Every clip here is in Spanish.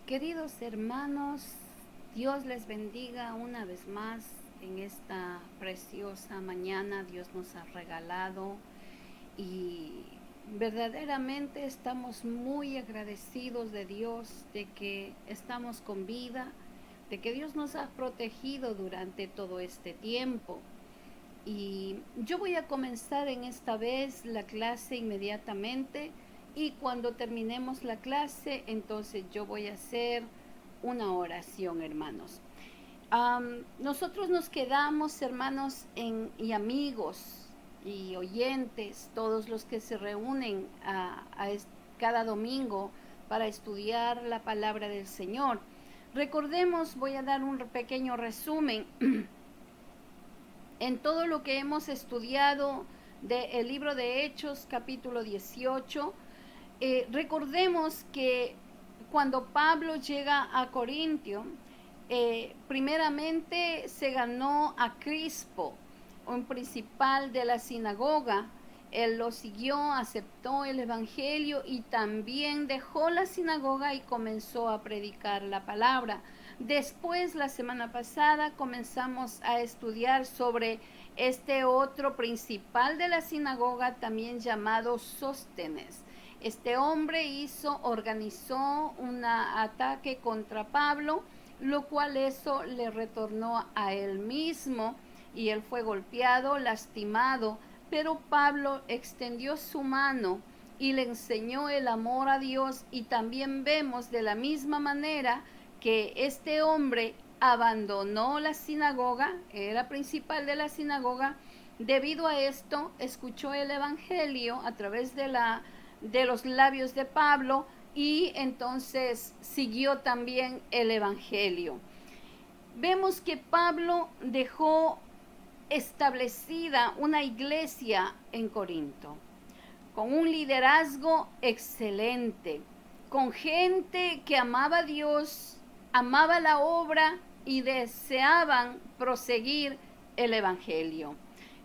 Queridos hermanos, Dios les bendiga una vez más en esta preciosa mañana. Dios nos ha regalado y verdaderamente estamos muy agradecidos de Dios, de que estamos con vida, de que Dios nos ha protegido durante todo este tiempo. Y yo voy a comenzar en esta vez la clase inmediatamente, y cuando terminemos la clase, entonces yo voy a hacer una oración, hermanos. Nosotros nos quedamos, hermanos, y amigos y oyentes, todos los que se reúnen cada domingo para estudiar la palabra del Señor. Recordemos, voy a dar un pequeño resumen en todo lo que hemos estudiado del libro de Hechos, capítulo 18. Recordemos que cuando Pablo llega a Corintio, primeramente se ganó a Crispo, un principal de la sinagoga. Él lo siguió, aceptó el evangelio y también dejó la sinagoga y comenzó a predicar la palabra. Después, la semana pasada, comenzamos a estudiar sobre este otro principal de la sinagoga, también llamado Sóstenes. Este hombre organizó un ataque contra Pablo, lo cual eso le retornó a él mismo y él fue golpeado, lastimado, pero Pablo extendió su mano y le enseñó el amor a Dios, y también vemos de la misma manera que este hombre abandonó la sinagoga, era principal de la sinagoga. Debido a esto, escuchó el evangelio a través de los labios de Pablo, y entonces siguió también el evangelio. Vemos que Pablo dejó establecida una iglesia en Corinto, con un liderazgo excelente, con gente que amaba a Dios, amaba la obra y deseaban proseguir el evangelio.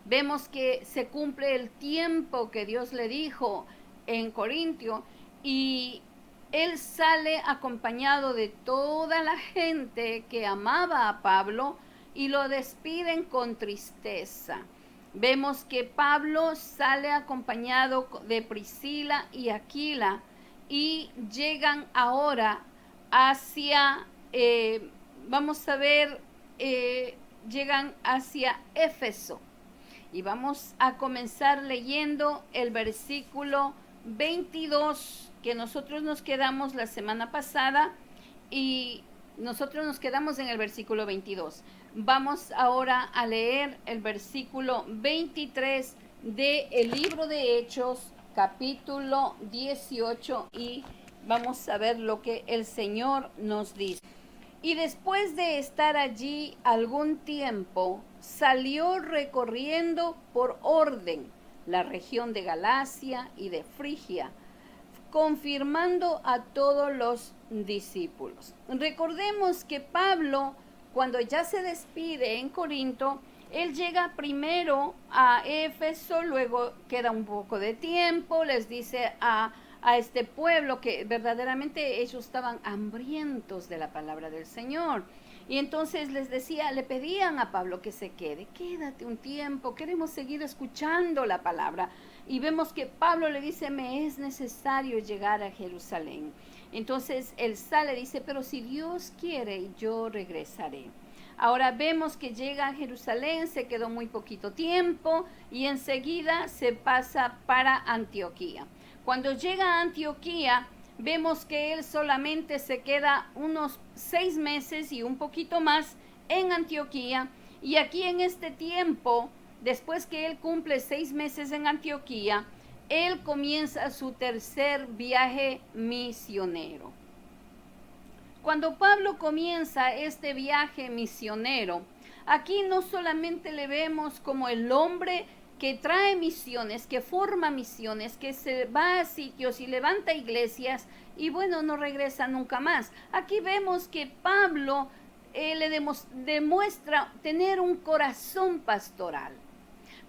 Vemos que se cumple el tiempo que Dios le dijo en Corintio, y él sale acompañado de toda la gente que amaba a Pablo y lo despiden con tristeza. Vemos que Pablo sale acompañado de Priscila y Aquila y llegan ahora hacia, vamos a ver, llegan hacia Éfeso. Y vamos a comenzar leyendo el versículo 22, que nosotros nos quedamos la semana pasada, y nosotros nos quedamos en el versículo 22. Vamos ahora a leer el versículo 23 del libro de Hechos, capítulo 18, y vamos a ver lo que el Señor nos dice. Y después de estar allí algún tiempo, salió recorriendo por orden la región de Galacia y de Frigia, confirmando a todos los discípulos. Recordemos que Pablo, cuando ya se despide en Corinto, él llega primero a Éfeso, luego queda un poco de tiempo, les dice a este pueblo que verdaderamente ellos estaban hambrientos de la palabra del Señor. Y entonces le pedían a Pablo que se quede, quédate un tiempo, queremos seguir escuchando la palabra. Y vemos que Pablo le dice, me es necesario llegar a Jerusalén. Entonces él sale y dice, pero si Dios quiere, yo regresaré. Ahora vemos que llega a Jerusalén, se quedó muy poquito tiempo y enseguida se pasa para Antioquía. Cuando llega a Antioquía, vemos que él solamente se queda unos 6 meses y un poquito más en Antioquía. Y aquí en este tiempo, después que él cumple 6 meses en Antioquía, él comienza su tercer viaje misionero. Cuando Pablo comienza este viaje misionero, aquí no solamente le vemos como el hombre que trae misiones, que forma misiones, que se va a sitios y levanta iglesias y bueno, no regresa nunca más. Aquí vemos que Pablo le demuestra tener un corazón pastoral,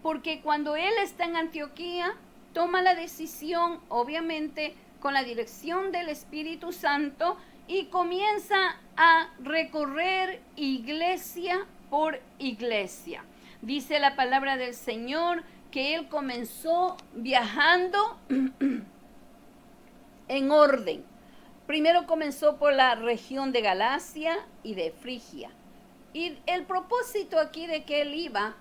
porque cuando él está en Antioquía, toma la decisión, obviamente, con la dirección del Espíritu Santo, y comienza a recorrer iglesia por iglesia. Dice la palabra del Señor que él comenzó viajando en orden. Primero comenzó por la región de Galacia y de Frigia. Y el propósito aquí de que él iba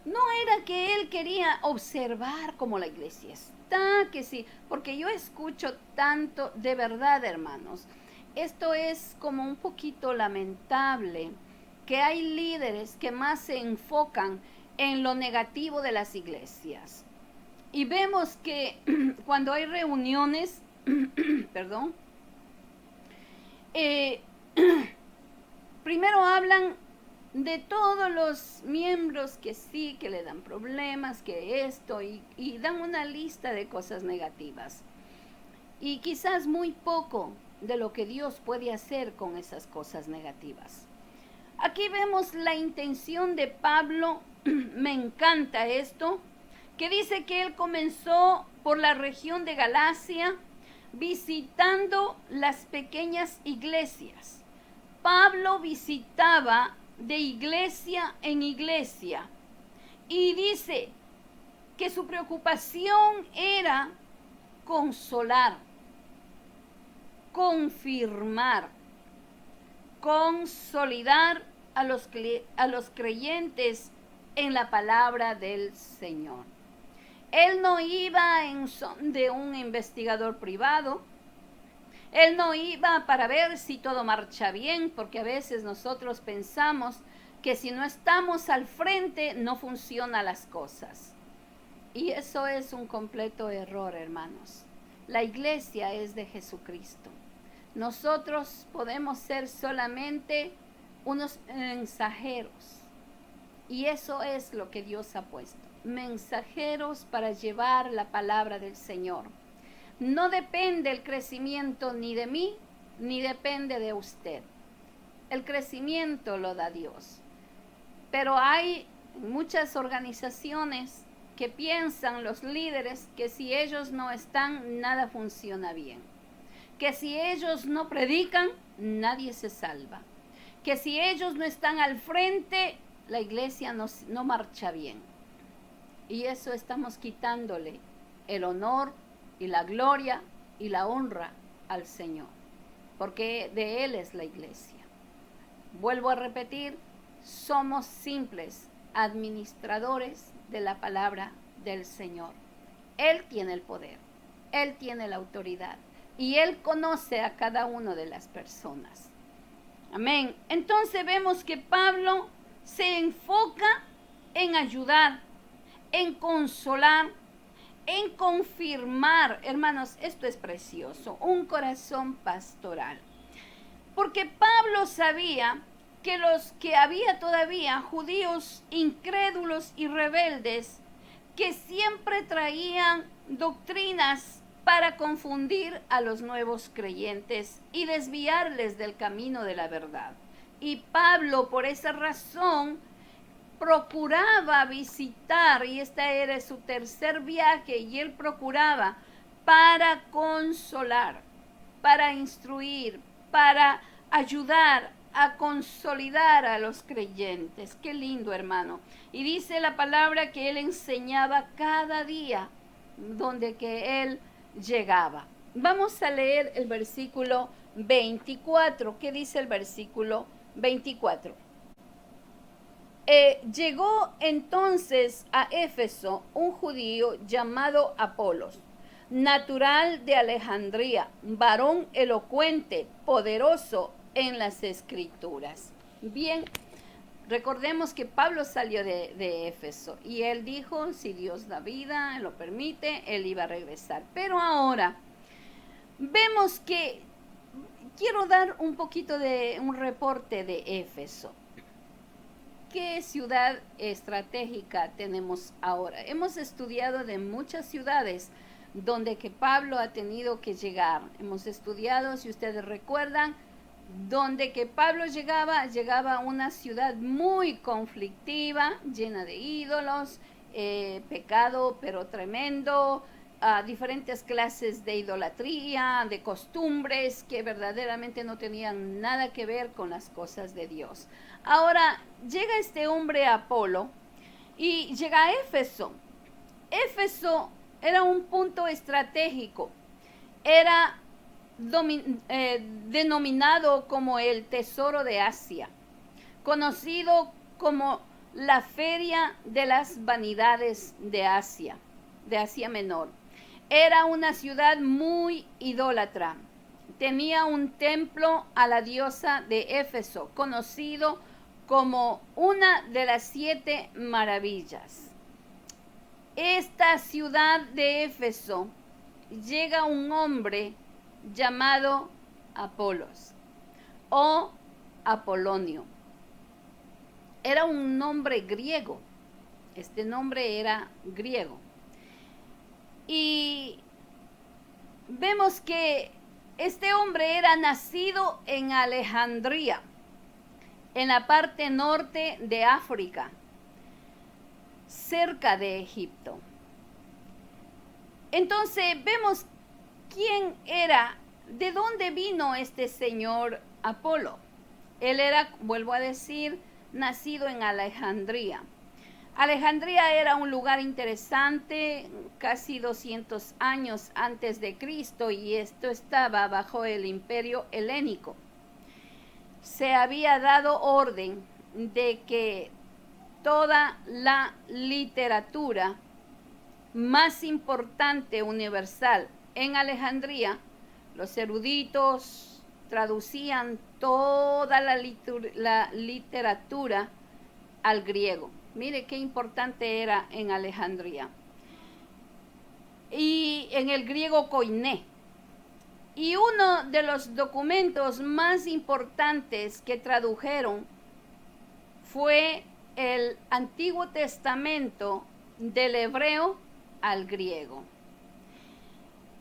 no era que él quería observar cómo la iglesia está, que sí, porque yo escucho tanto, de verdad, hermanos, esto es como un poquito lamentable, que hay líderes que más se enfocan en lo negativo de las iglesias. Y vemos que cuando hay reuniones, perdón, primero hablan de todos los miembros que sí, que le dan problemas, que esto, y dan una lista de cosas negativas. Y quizás muy poco de lo que Dios puede hacer con esas cosas negativas. Aquí vemos la intención de Pablo, me encanta esto, que dice que él comenzó por la región de Galacia, visitando las pequeñas iglesias. Pablo visitaba de iglesia en iglesia y dice que su preocupación era consolar, confirmar, consolidar a los creyentes en la palabra del Señor. Él no iba en son de un investigador privado. Él no iba para ver si todo marcha bien, porque a veces nosotros pensamos que si no estamos al frente no funcionan las cosas. Y eso es un completo error, hermanos. La iglesia es de Jesucristo. Nosotros podemos ser solamente unos mensajeros. Y eso es lo que Dios ha puesto. Mensajeros para llevar la palabra del Señor. No depende el crecimiento ni de mí, ni depende de usted. El crecimiento lo da Dios. Pero hay muchas organizaciones que piensan, los líderes, que si ellos no están, nada funciona bien. Que si ellos no predican, nadie se salva. Que si ellos no están al frente, la iglesia no marcha bien. Y eso estamos quitándole el honor y la gloria y la honra al Señor, porque de Él es la iglesia. Vuelvo a repetir, somos simples administradores de la palabra del Señor. Él tiene el poder, Él tiene la autoridad y Él conoce a cada una de las personas. Amén. Entonces vemos que Pablo se enfoca en ayudar, en consolar, en confirmar. Hermanos, esto es precioso, un corazón pastoral. Porque Pablo sabía que los que había todavía judíos incrédulos y rebeldes que siempre traían doctrinas para confundir a los nuevos creyentes y desviarles del camino de la verdad. Y Pablo, por esa razón, procuraba visitar, y este era su tercer viaje, y él procuraba para consolar, para instruir, para ayudar a consolidar a los creyentes. Qué lindo, hermano. Y dice la palabra que él enseñaba cada día donde que él llegaba. Vamos a leer el versículo 24. ¿Qué dice el versículo 24? Llegó entonces a Éfeso un judío llamado Apolos, natural de Alejandría, varón elocuente, poderoso en las escrituras. Bien, recordemos que Pablo salió de Éfeso y él dijo, si Dios da vida, lo permite, él iba a regresar. Pero ahora vemos que quiero dar un poquito de un reporte de Éfeso. ¿Qué ciudad estratégica tenemos ahora? Hemos estudiado de muchas ciudades donde que Pablo ha tenido que llegar. Hemos estudiado, si ustedes recuerdan, donde que Pablo llegaba a una ciudad muy conflictiva, llena de ídolos, pecado pero tremendo, diferentes clases de idolatría, de costumbres que verdaderamente no tenían nada que ver con las cosas de Dios. Ahora llega este hombre Apolo y llega a Éfeso. Éfeso era un punto estratégico, era denominado como el tesoro de Asia, conocido como la feria de las vanidades de Asia Menor. Era una ciudad muy idólatra. Tenía un templo a la diosa de Éfeso, conocido como una de las 7 maravillas. Esta ciudad de Éfeso llega un hombre llamado Apolos o Apolonio. Era un nombre griego. Este nombre era griego. Y vemos que este hombre era nacido en Alejandría, en la parte norte de África, cerca de Egipto. Entonces vemos quién era, de dónde vino este señor Apolo. Él era, vuelvo a decir, nacido en Alejandría. Alejandría era un lugar interesante, casi 200 años antes de Cristo, y esto estaba bajo el imperio helénico. Se había dado orden de que toda la literatura más importante universal en Alejandría, los eruditos traducían toda la literatura al griego. Mire qué importante era en Alejandría. Y en el griego koiné. Y uno de los documentos más importantes que tradujeron fue el Antiguo Testamento del hebreo al griego.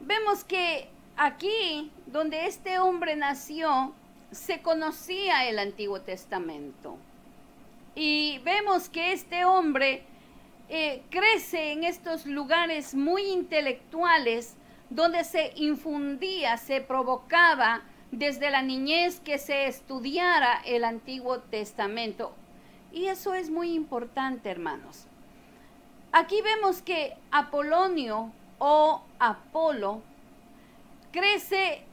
Vemos que aquí, donde este hombre nació, se conocía el Antiguo Testamento. Y vemos que este hombre crece en estos lugares muy intelectuales donde se infundía, se provocaba desde la niñez que se estudiara el Antiguo Testamento. Y eso es muy importante, hermanos. Aquí vemos que Apolonio o Apolo crece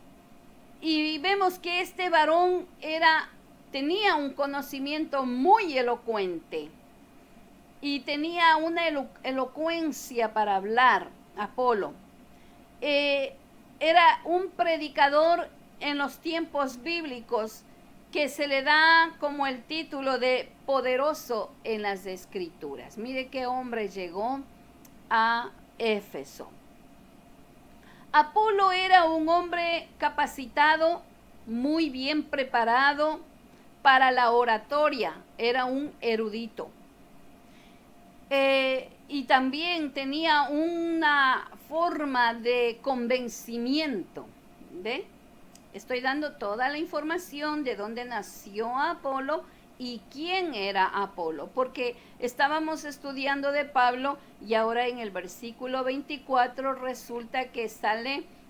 y vemos que este varón tenía un conocimiento muy elocuente y tenía una elocuencia para hablar. Apolo era un predicador en los tiempos bíblicos que se le da como el título de poderoso en las Escrituras. Mire qué hombre llegó a Éfeso. Apolo era un hombre capacitado, muy bien preparado para la oratoria, era un erudito. Y también tenía una forma de convencimiento. ¿Ve? Estoy dando toda la información de dónde nació Apolo y quién era Apolo, porque estábamos estudiando de Pablo y ahora en el versículo 24 resulta que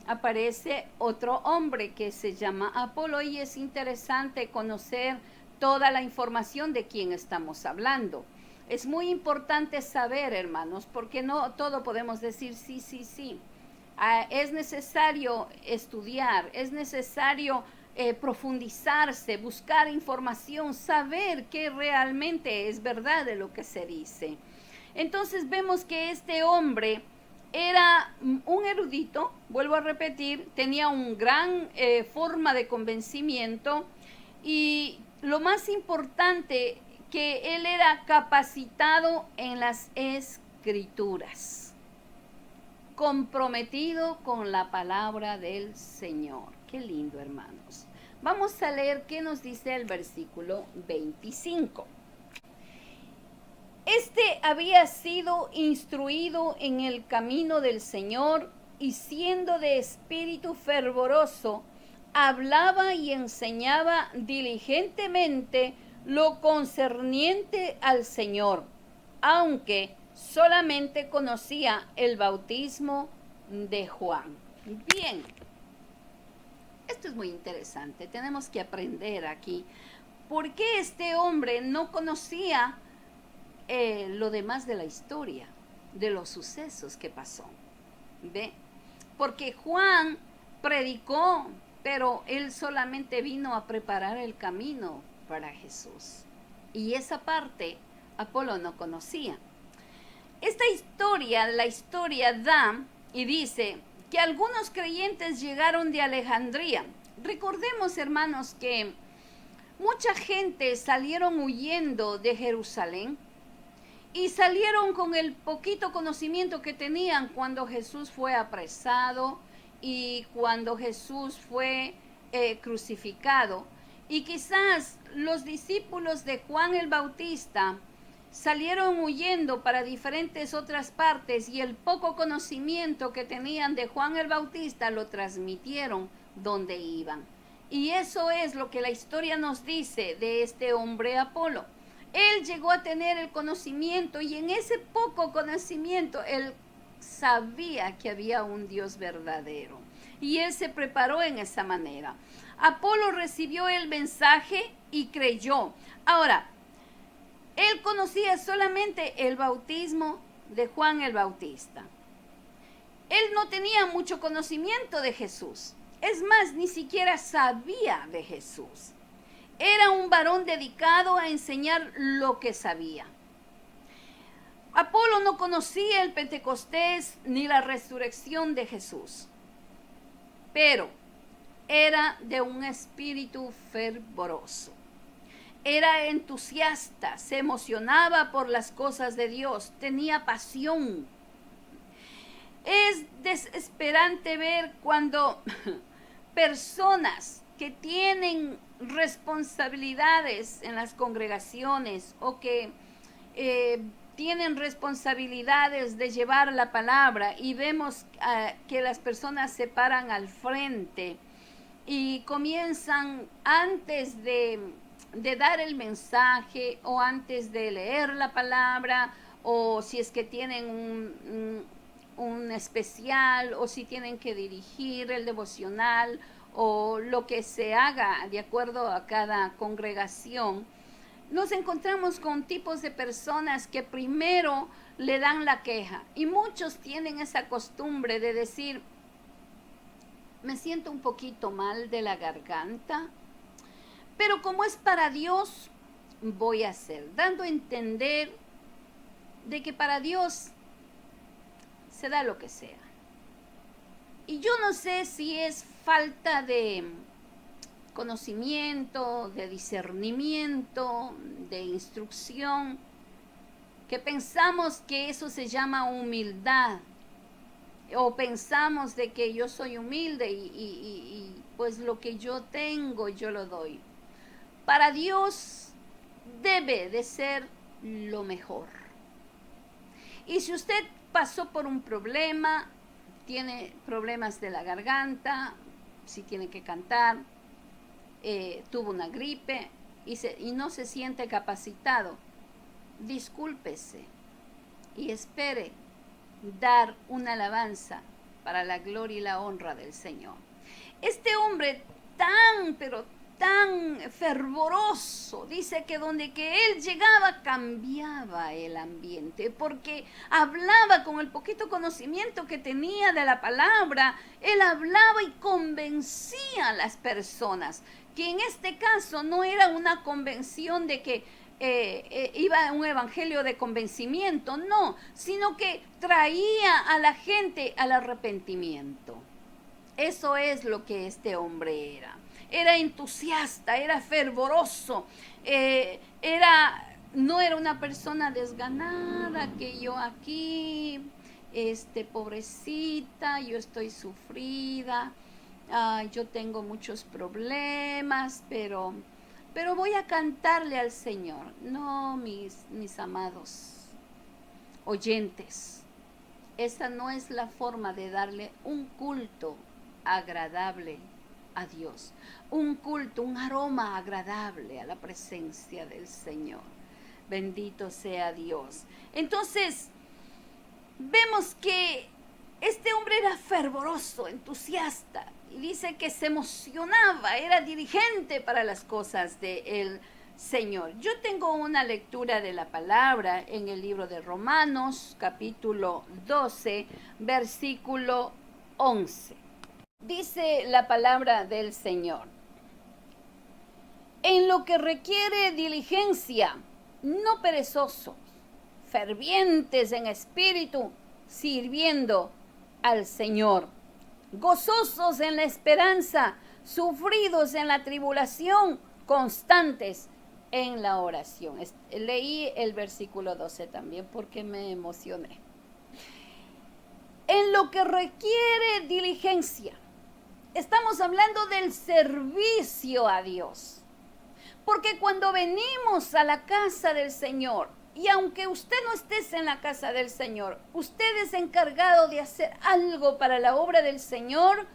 aparece otro hombre que se llama Apolo, y es interesante conocer toda la información de quién estamos hablando. Es muy importante saber, hermanos, porque no todo podemos decir sí, sí, sí. Es necesario estudiar, es necesario profundizarse, buscar información, saber qué realmente es verdad de lo que se dice. Entonces vemos que este hombre era un erudito, vuelvo a repetir, tenía una gran forma de convencimiento, y lo más importante, que él era capacitado en las Escrituras, comprometido con la palabra del Señor. Qué lindo, hermanos. Vamos a leer qué nos dice el versículo 25. Este había sido instruido en el camino del Señor, y siendo de espíritu fervoroso, hablaba y enseñaba diligentemente lo concerniente al Señor, aunque solamente conocía el bautismo de Juan. Bien, esto es muy interesante, tenemos que aprender aquí. ¿Por qué este hombre no conocía lo demás de la historia, de los sucesos que pasó? ¿Ve? Porque Juan predicó, pero él solamente vino a preparar el camino para Jesús. Y esa parte Apolo no conocía. Esta historia, la historia da y dice que algunos creyentes llegaron de Alejandría. Recordemos, hermanos, que mucha gente salieron huyendo de Jerusalén y salieron con el poquito conocimiento que tenían cuando Jesús fue apresado y cuando Jesús fue crucificado. Y quizás los discípulos de Juan el Bautista salieron huyendo para diferentes otras partes y el poco conocimiento que tenían de Juan el Bautista lo transmitieron donde iban. Y eso es lo que la historia nos dice de este hombre Apolo. Él llegó a tener el conocimiento y en ese poco conocimiento él sabía que había un Dios verdadero. Y él se preparó en esa manera. Apolo recibió el mensaje y creyó. Ahora, él conocía solamente el bautismo de Juan el Bautista. Él no tenía mucho conocimiento de Jesús. Es más, ni siquiera sabía de Jesús. Era un varón dedicado a enseñar lo que sabía. Apolo no conocía el Pentecostés ni la resurrección de Jesús, pero era de un espíritu fervoroso. Era entusiasta, se emocionaba por las cosas de Dios, tenía pasión. Es desesperante ver cuando personas que tienen responsabilidades en las congregaciones o que tienen responsabilidades de llevar la palabra y vemos que las personas se paran al frente y comienzan antes de dar el mensaje o antes de leer la palabra o si es que tienen un especial o si tienen que dirigir el devocional o lo que se haga de acuerdo a cada congregación, nos encontramos con tipos de personas que primero le dan la queja y muchos tienen esa costumbre de decir, me siento un poquito mal de la garganta, pero como es para Dios, voy a hacer, dando a entender de que para Dios se da lo que sea. Y yo no sé si es falta de conocimiento, de discernimiento, de instrucción, que pensamos que eso se llama humildad, o pensamos de que yo soy humilde y pues lo que yo tengo yo lo doy. Para Dios debe de ser lo mejor. Y si usted pasó por un problema, tiene problemas de la garganta, si tiene que cantar, tuvo una gripe y no se siente capacitado, discúlpese y espere dar una alabanza para la gloria y la honra del Señor. Este hombre pero tan fervoroso, dice que donde que él llegaba cambiaba el ambiente, porque hablaba con el poquito conocimiento que tenía de la palabra, él hablaba y convencía a las personas, que en este caso no era una convención de que iba un evangelio de convencimiento, no, sino que traía a la gente al arrepentimiento. Eso es lo que este hombre era. Era entusiasta, era fervoroso, no era una persona desganada, que yo aquí, pobrecita, yo estoy sufrida, yo tengo muchos problemas, pero voy a cantarle al Señor. No, mis amados oyentes, esa no es la forma de darle un culto agradable a Dios, un culto, un aroma agradable a la presencia del Señor. Bendito sea Dios. Entonces, vemos que Este hombre era fervoroso, entusiasta, y dice que se emocionaba, era diligente para las cosas del Señor. Yo tengo una lectura de la palabra en el libro de Romanos, capítulo 12, versículo 11. Dice la palabra del Señor: en lo que requiere diligencia, no perezosos, fervientes en espíritu, sirviendo al Señor, gozosos en la esperanza, sufridos en la tribulación, constantes en la oración. Leí el versículo 12 también porque me emocioné. En lo que requiere diligencia, estamos hablando del servicio a Dios. Porque cuando venimos a la casa del Señor, y aunque usted no esté en la casa del Señor, usted es encargado de hacer algo para la obra del Señor,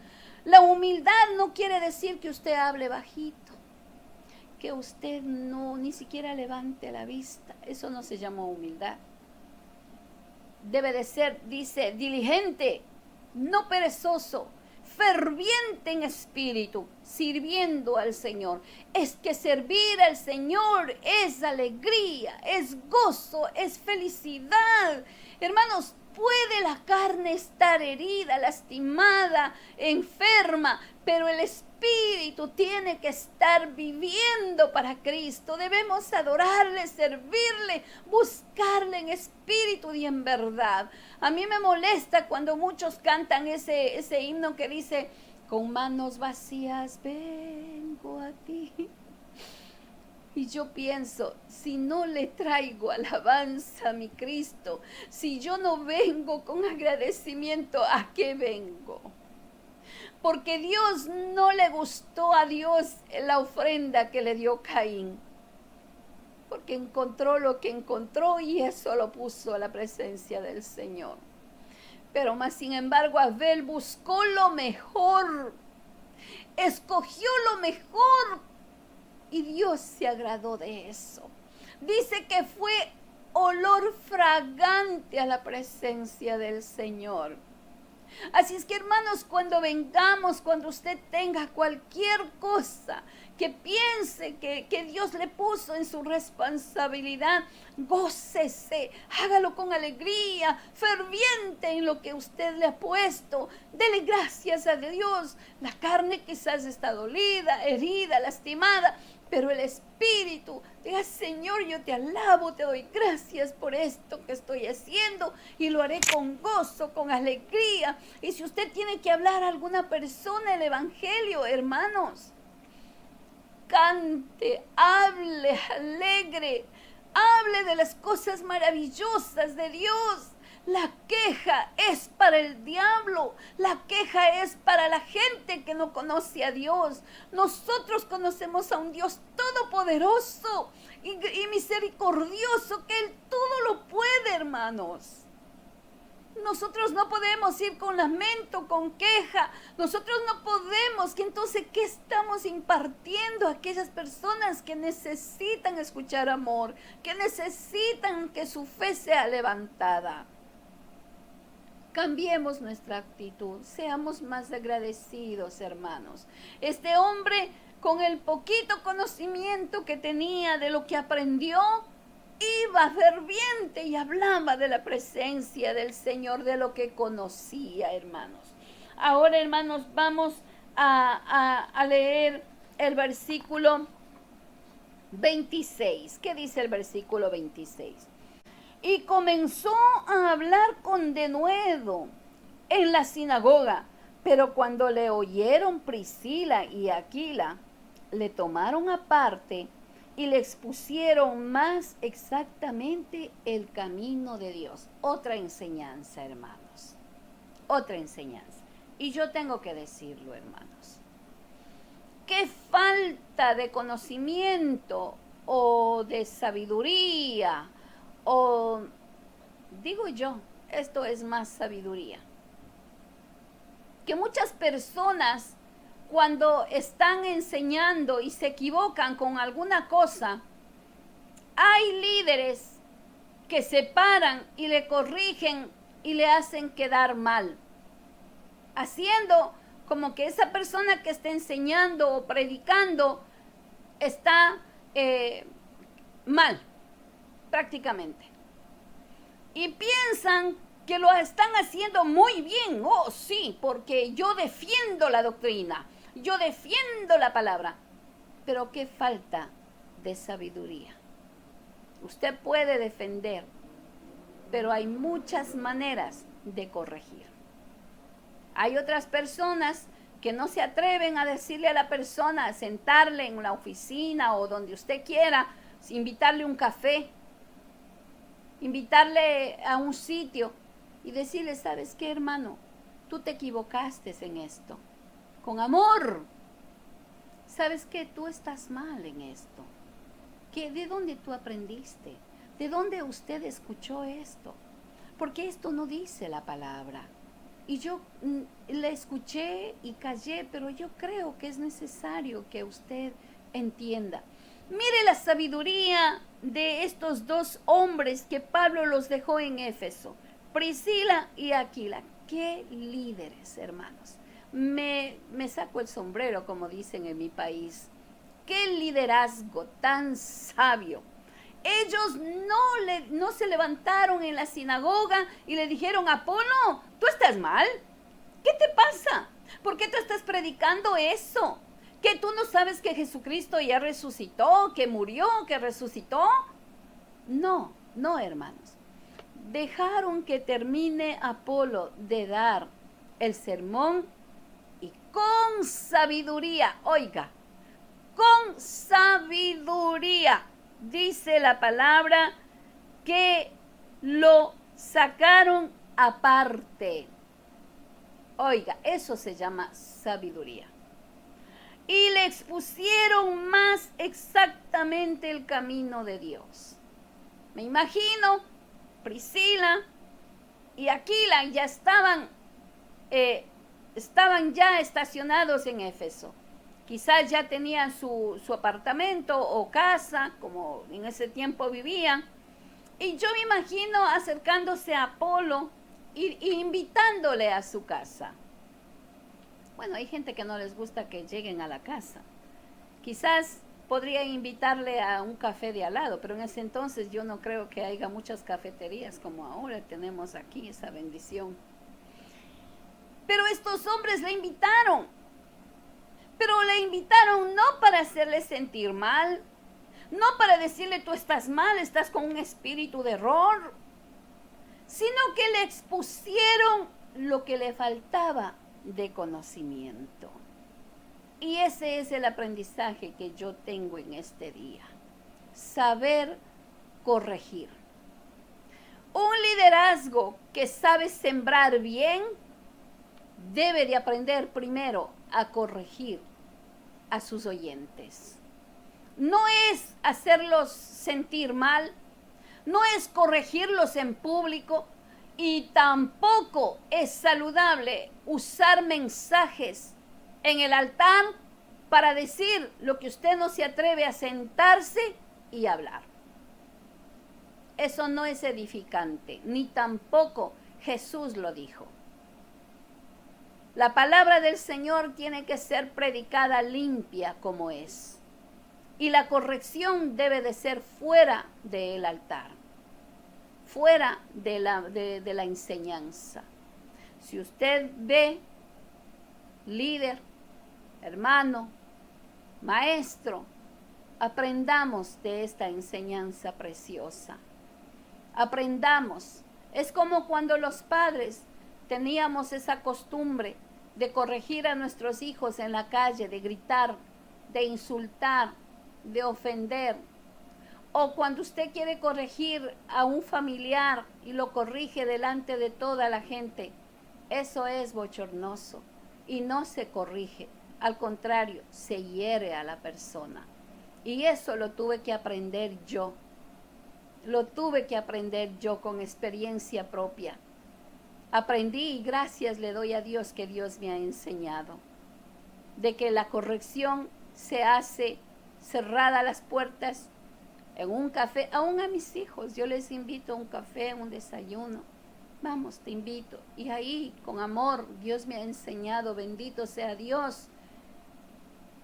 la humildad no quiere decir que usted hable bajito, que usted no ni siquiera levante la vista. Eso no se llama humildad. Debe de ser, dice, diligente, no perezoso, ferviente en espíritu, sirviendo al Señor. Es que servir al Señor es alegría, es gozo, es felicidad. Hermanos, puede la carne estar herida, lastimada, enferma, pero el espíritu tiene que estar viviendo para Cristo. Debemos adorarle, servirle, buscarle en espíritu y en verdad. A mí me molesta cuando muchos cantan ese himno que dice: con manos vacías vengo a ti. Y yo pienso, si no le traigo alabanza a mi Cristo, si yo no vengo con agradecimiento, ¿a qué vengo? Porque Dios no le gustó a Dios la ofrenda que le dio Caín. Porque encontró lo que encontró y eso lo puso a la presencia del Señor. Pero más sin embargo, Abel buscó lo mejor, escogió lo mejor y Dios se agradó de eso. Dice que fue olor fragante a la presencia del Señor. Así es que, hermanos, cuando vengamos, cuando usted tenga cualquier cosa que piense que Dios le puso en su responsabilidad, gócese, hágalo con alegría, ferviente en lo que usted le ha puesto. Dele gracias a Dios. La carne quizás está dolida, herida, lastimada, pero el espíritu, diga: Señor, yo te alabo, te doy gracias por esto que estoy haciendo y lo haré con gozo, con alegría. Y si usted tiene que hablar a alguna persona el evangelio, hermanos, cante, hable alegre, hable de las cosas maravillosas de Dios. La queja es para el diablo, la queja es para la gente que no conoce a Dios. Nosotros conocemos a un Dios todopoderoso y misericordioso, que Él todo lo puede, hermanos. Nosotros no podemos ir con lamento, con queja. Nosotros no podemos. Entonces, ¿qué estamos impartiendo a aquellas personas que necesitan escuchar amor, que necesitan que su fe sea levantada? Cambiemos nuestra actitud, seamos más agradecidos, hermanos. Este hombre, con el poquito conocimiento que tenía de lo que aprendió, iba ferviente y hablaba de la presencia del Señor, de lo que conocía, hermanos. Ahora, hermanos, vamos a leer el versículo 26. ¿Qué dice el versículo 26? Y comenzó a hablar con denuedo en la sinagoga, pero cuando le oyeron Priscila y Aquila, le tomaron aparte y le expusieron más exactamente el camino de Dios. Otra enseñanza, hermanos, otra enseñanza. Y yo tengo que decirlo, hermanos, qué falta de conocimiento o de sabiduría, o digo yo, esto es más sabiduría, que muchas personas, cuando están enseñando y se equivocan con alguna cosa, hay líderes que se paran y le corrigen y le hacen quedar mal. haciendo como que esa persona que está enseñando o predicando está mal, prácticamente. Y piensan que lo están haciendo muy bien. Oh, sí, porque yo defiendo la doctrina, yo defiendo la palabra. Pero qué falta de sabiduría. Usted puede defender, pero hay muchas maneras de corregir. Hay otras personas que no se atreven a decirle a la persona, a sentarle en la oficina o donde usted quiera, invitarle un café, invitarle a un sitio y decirle, ¿sabes qué, hermano? Tú te equivocaste en esto. Con amor. ¿Sabes qué? Tú estás mal en esto. ¿De dónde tú aprendiste? ¿De dónde usted escuchó esto? Porque esto no dice la palabra. Y yo la escuché y callé, pero yo creo que es necesario que usted entienda. Mire la sabiduría de estos dos hombres que Pablo los dejó en Éfeso, Priscila y Aquila. Qué líderes, hermanos. Me saco el sombrero, como dicen en mi país. Qué liderazgo tan sabio. Ellos no se levantaron en la sinagoga y le dijeron, Apolo, ¿tú estás mal? ¿Qué te pasa? ¿Por qué tú estás predicando eso? ¿Que tú no sabes que Jesucristo ya resucitó, que murió, que resucitó? No, hermanos. Dejaron que termine Apolo de dar el sermón y con sabiduría, oiga, con sabiduría, dice la palabra, que lo sacaron aparte. Oiga, eso se llama sabiduría. Y le expusieron más exactamente el camino de Dios. Me imagino, Priscila y Aquila ya estaban ya estacionados en Éfeso. Quizás ya tenían su apartamento o casa, como en ese tiempo vivían. Y yo me imagino acercándose a Apolo e invitándole a su casa. Bueno, hay gente que no les gusta que lleguen a la casa. Quizás podría invitarle a un café de al lado, pero en ese entonces yo no creo que haya muchas cafeterías como ahora tenemos aquí, esa bendición. Pero estos hombres le invitaron. Pero le invitaron no para hacerle sentir mal, no para decirle tú estás mal, estás con un espíritu de error, sino que le expusieron lo que le faltaba de conocimiento. Y ese es el aprendizaje que yo tengo en este día. Saber corregir. Un liderazgo que sabe sembrar bien debe de aprender primero a corregir a sus oyentes. No es hacerlos sentir mal, no es corregirlos en público y tampoco es saludable usar mensajes en el altar para decir lo que usted no se atreve a sentarse y hablar. Eso no es edificante, ni tampoco Jesús lo dijo. La palabra del Señor tiene que ser predicada limpia como es. Y la corrección debe de ser fuera del altar, fuera de la enseñanza. Si usted ve, líder, hermano, maestro, aprendamos de esta enseñanza preciosa. Aprendamos. Es como cuando los padres teníamos esa costumbre de corregir a nuestros hijos en la calle, de gritar, de insultar, de ofender. O cuando usted quiere corregir a un familiar y lo corrige delante de toda la gente. Eso es bochornoso y no se corrige. Al contrario, se hiere a la persona. Y eso lo tuve que aprender yo. Lo tuve que aprender yo con experiencia propia. Aprendí y gracias le doy a Dios que Dios me ha enseñado. De que la corrección se hace cerrada las puertas en un café, aún a mis hijos. Yo les invito a un café, un desayuno. Vamos, te invito. Y ahí, con amor, Dios me ha enseñado, bendito sea Dios,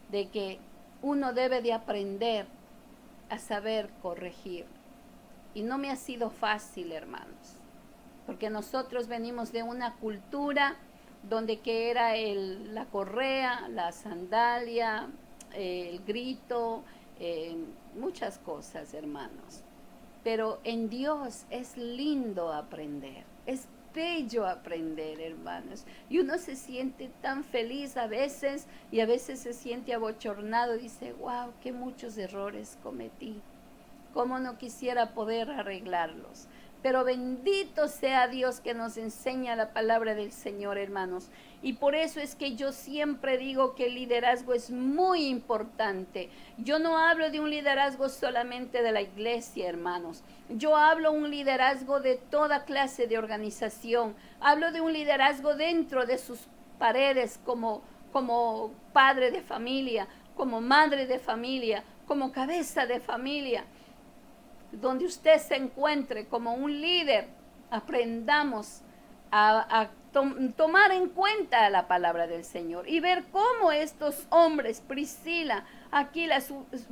de que uno debe de aprender a saber corregir. Y no me ha sido fácil, hermanos, porque nosotros venimos de una cultura donde que era la correa, la sandalia, el grito, muchas cosas, hermanos. Pero en Dios es lindo aprender, es bello aprender, hermanos. Y uno se siente tan feliz a veces y a veces se siente abochornado y dice, wow, qué muchos errores cometí. Cómo no quisiera poder arreglarlos. Pero bendito sea Dios que nos enseña la palabra del Señor, hermanos. Y por eso es que yo siempre digo que el liderazgo es muy importante. Yo no hablo de un liderazgo solamente de la iglesia, hermanos. Yo hablo un liderazgo de toda clase de organización. Hablo de un liderazgo dentro de sus paredes como padre de familia, como madre de familia, como cabeza de familia. Donde usted se encuentre como un líder, aprendamos a tomar en cuenta la palabra del Señor y ver cómo estos hombres, Priscila, Aquila,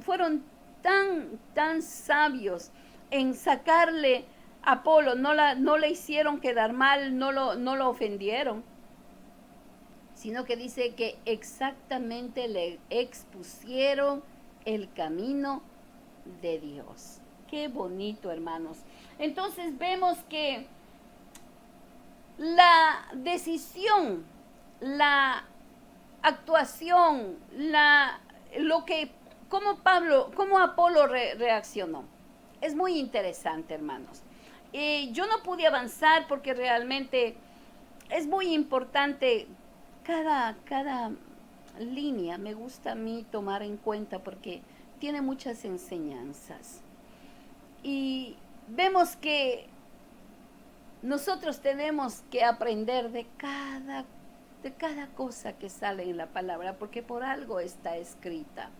fueron tan sabios en sacarle a Apolo, no le hicieron quedar mal, no lo ofendieron, sino que dice que exactamente le expusieron el camino de Dios. Qué bonito, hermanos. Entonces vemos que la decisión, la actuación, cómo Apolo reaccionó. Es muy interesante, hermanos. Yo no pude avanzar porque realmente es muy importante cada línea. Me gusta a mí tomar en cuenta porque tiene muchas enseñanzas. Y vemos que nosotros tenemos que aprender de cada cosa que sale en la palabra, porque por algo está escrita.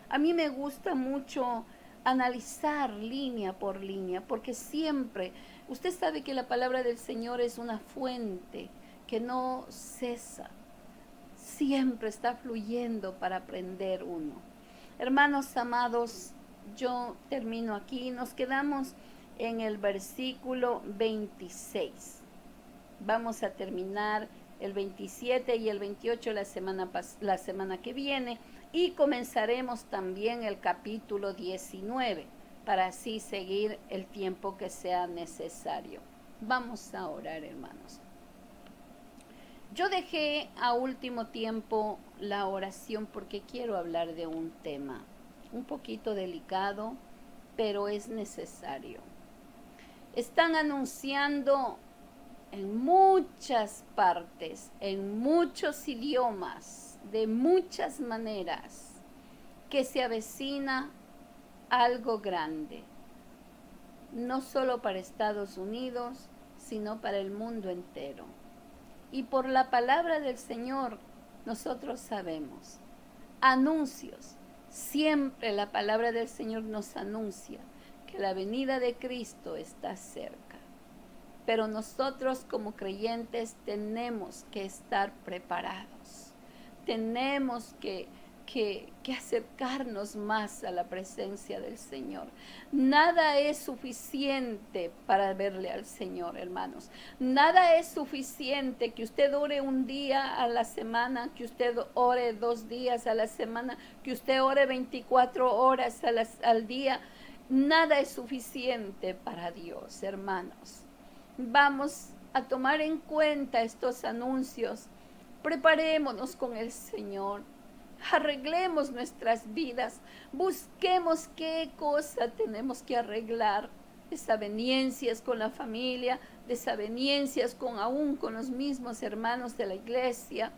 A mí me gusta mucho analizar línea por línea, porque siempre, usted sabe que la palabra del Señor es una fuente que no cesa, siempre está fluyendo para aprender uno. Hermanos amados, yo termino aquí, nos quedamos en el versículo 26. Vamos a terminar el 27 y el 28 la semana que viene y comenzaremos también el capítulo 19 para así seguir el tiempo que sea necesario. Vamos a orar, hermanos. Yo dejé a último tiempo la oración porque quiero hablar de un tema un poquito delicado, pero es necesario. Están anunciando en muchas partes, en muchos idiomas, de muchas maneras, que se avecina algo grande, no solo para Estados Unidos, sino para el mundo entero. Y por la palabra del Señor, nosotros sabemos, anuncios, siempre la palabra del Señor nos anuncia que la venida de Cristo está cerca. Pero nosotros como creyentes tenemos que estar preparados. Tenemos que acercarnos más a la presencia del Señor. Nada es suficiente para verle al Señor, hermanos. Nada es suficiente que usted ore un día a la semana, que usted ore 2 días a la semana, que usted ore 24 horas al día. Nada es suficiente para Dios, hermanos. Vamos a tomar en cuenta estos anuncios. Preparémonos con el Señor. Arreglemos nuestras vidas. Busquemos qué cosa tenemos que arreglar. Desavenencias con la familia, desavenencias aún con los mismos hermanos de la iglesia.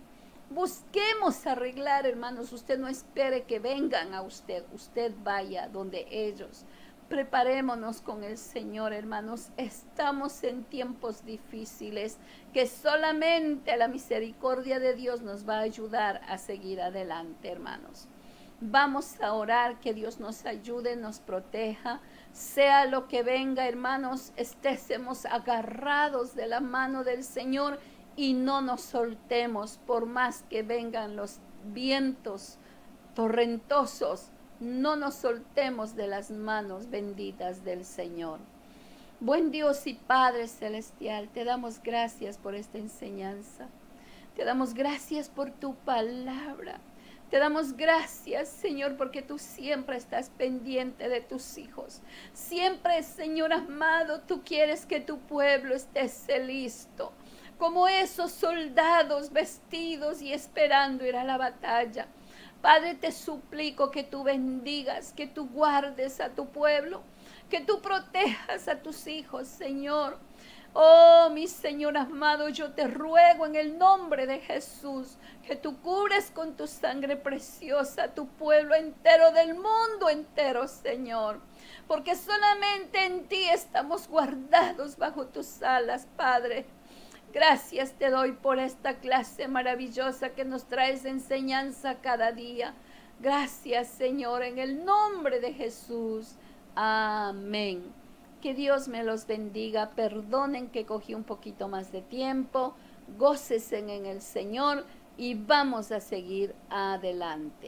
Busquemos arreglar, hermanos. Usted no espere que vengan a usted. Usted vaya donde ellos. Preparémonos con el Señor, hermanos. Estamos en tiempos difíciles que solamente la misericordia de Dios nos va a ayudar a seguir adelante, hermanos. Vamos a orar que Dios nos ayude, nos proteja. Sea lo que venga, hermanos, estésemos agarrados de la mano del Señor y no nos soltemos por más que vengan los vientos torrentosos. No nos soltemos de las manos benditas del Señor. Buen Dios y Padre Celestial, te damos gracias por esta enseñanza. Te damos gracias por tu palabra. Te damos gracias, Señor, porque tú siempre estás pendiente de tus hijos. Siempre, Señor amado, tú quieres que tu pueblo esté listo, como esos soldados vestidos y esperando ir a la batalla. Padre, te suplico que tú bendigas, que tú guardes a tu pueblo, que tú protejas a tus hijos, Señor. Oh, mi Señor amado, yo te ruego en el nombre de Jesús que tú cubres con tu sangre preciosa a tu pueblo entero, del mundo entero, Señor. Porque solamente en ti estamos guardados bajo tus alas, Padre. Gracias te doy por esta clase maravillosa que nos traes enseñanza cada día. Gracias, Señor, en el nombre de Jesús. Amén. Que Dios me los bendiga. Perdonen que cogí un poquito más de tiempo. Gócesen en el Señor y vamos a seguir adelante.